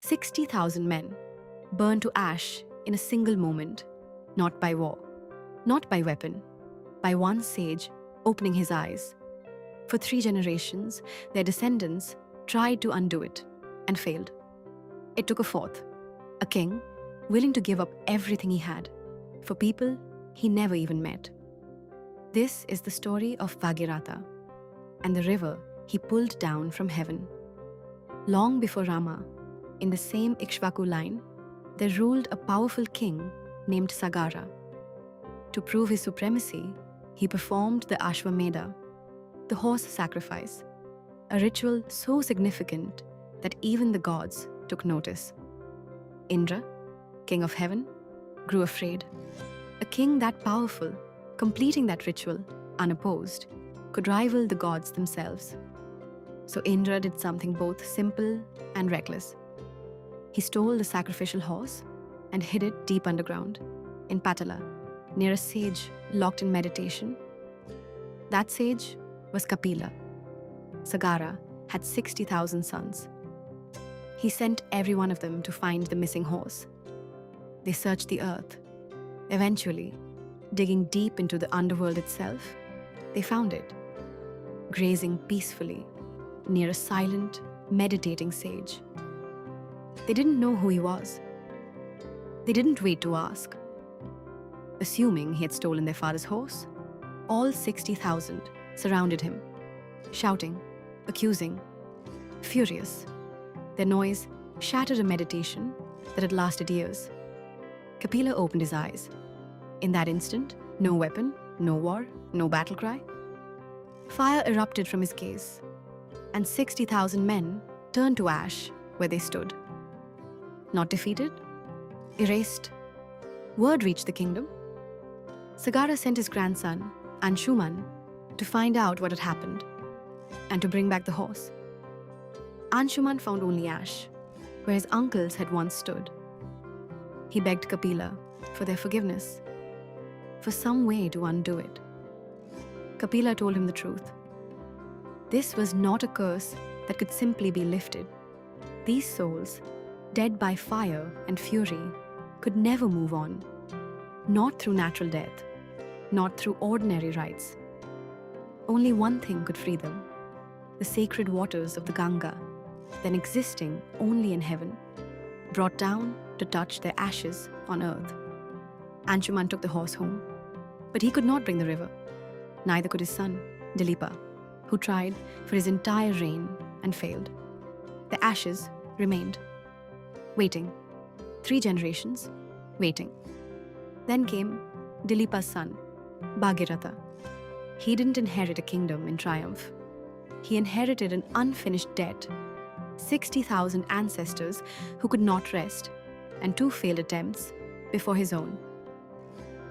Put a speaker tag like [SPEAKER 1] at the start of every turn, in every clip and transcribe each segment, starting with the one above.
[SPEAKER 1] 60,000 men burned to ash in a single moment, not by war, not by weapon, by one sage opening his eyes. For 3 generations, their descendants tried to undo it and failed. It took a fourth, a king willing to give up everything he had for people he never even met. This is the story of Bhagiratha and the river he pulled down from heaven. Long before Rama, in the same Ikshvaku line, there ruled a powerful king named Sagara. To prove his supremacy, he performed the Ashwamedha, the horse sacrifice, a ritual so significant that even the gods took notice. Indra, king of heaven, grew afraid. A king that powerful, completing that ritual unopposed, could rival the gods themselves. So Indra did something both simple and reckless. He stole the sacrificial horse and hid it deep underground, in Patala, near a sage locked in meditation. That sage was Kapila. Sagara had 60,000 sons. He sent every one of them to find the missing horse. They searched the earth. Eventually, digging deep into the underworld itself, they found it, grazing peacefully near a silent, meditating sage. They didn't know who he was. They didn't wait to ask. Assuming he had stolen their father's horse, all 60,000 surrounded him, shouting, accusing, furious. Their noise shattered a meditation that had lasted years. Kapila opened his eyes. In that instant, no weapon, no war, no battle cry. Fire erupted from his gaze, and 60,000 men turned to ash where they stood. Not defeated, erased. Word reached the kingdom. Sagara sent his grandson, Anshuman, to find out what had happened and to bring back the horse. Anshuman found only ash, where his uncles had once stood. He begged Kapila for their forgiveness, for some way to undo it. Kapila told him the truth. This was not a curse that could simply be lifted. These souls, dead by fire and fury, could never move on. Not through natural death, not through ordinary rites. Only one thing could free them: the sacred waters of the Ganga, then existing only in heaven, brought down to touch their ashes on earth. Anshuman took the horse home, but he could not bring the river. Neither could his son, Dilipa, who tried for his entire reign and failed. The ashes remained, waiting. 3 generations, waiting. Then came Dilipa's son, Bhagiratha. He didn't inherit a kingdom in triumph. He inherited an unfinished debt, 60,000 ancestors who could not rest, and 2 failed attempts before his own.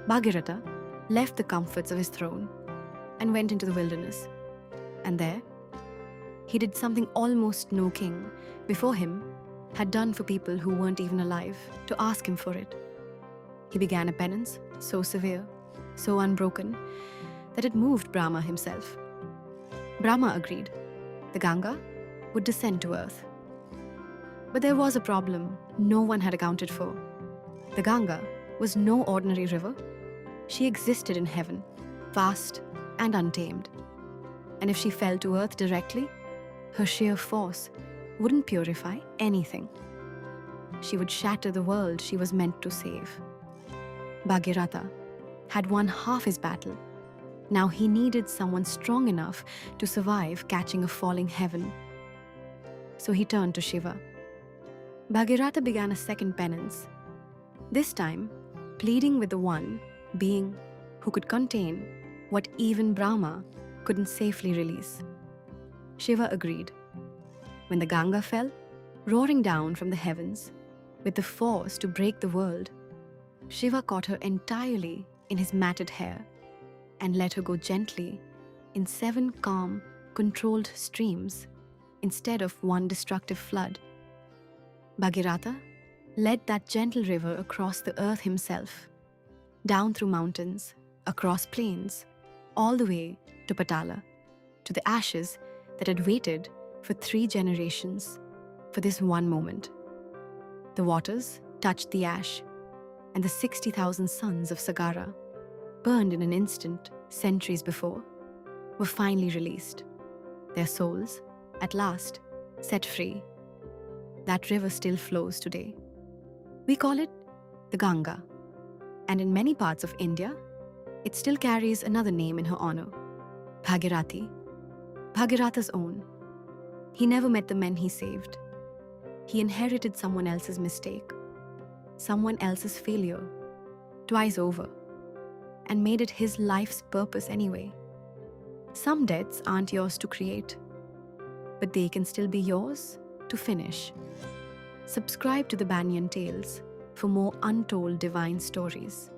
[SPEAKER 1] Bhagiratha left the comforts of his throne and went into the wilderness. And there, he did something almost no king before him had done for people who weren't even alive to ask him for it. He began a penance so severe, so unbroken, that it moved Brahma himself. Brahma agreed. The Ganga would descend to earth. But there was a problem no one had accounted for. The Ganga was no ordinary river. She existed in heaven, vast and untamed. And if she fell to earth directly, her sheer force wouldn't purify anything. She would shatter the world she was meant to save. Bhagiratha had won half his battle. Now he needed someone strong enough to survive catching a falling heaven. So he turned to Shiva. Bhagiratha began a second penance, this time pleading with the one being who could contain what even Brahma couldn't safely release. Shiva agreed. When the Ganga fell, roaring down from the heavens, with the force to break the world, Shiva caught her entirely in his matted hair and let her go gently in 7 calm, controlled streams instead of one destructive flood. Bhagiratha led that gentle river across the earth himself, down through mountains, across plains, all the way to Patala, to the ashes that had waited for 3 generations for this one moment. The waters touched the ash, and the 60,000 sons of Sagara, burned in an instant centuries before, were finally released. Their souls, at last, set free. That river still flows today. We call it the Ganga, and in many parts of India, it still carries another name in her honor, Bhagirathi, Bhagiratha's own. He never met the men he saved. He inherited someone else's mistake, someone else's failure, twice over, and made it his life's purpose anyway. Some deaths aren't yours to create, but they can still be yours to finish. Subscribe to the Banyan Tales for more untold divine stories.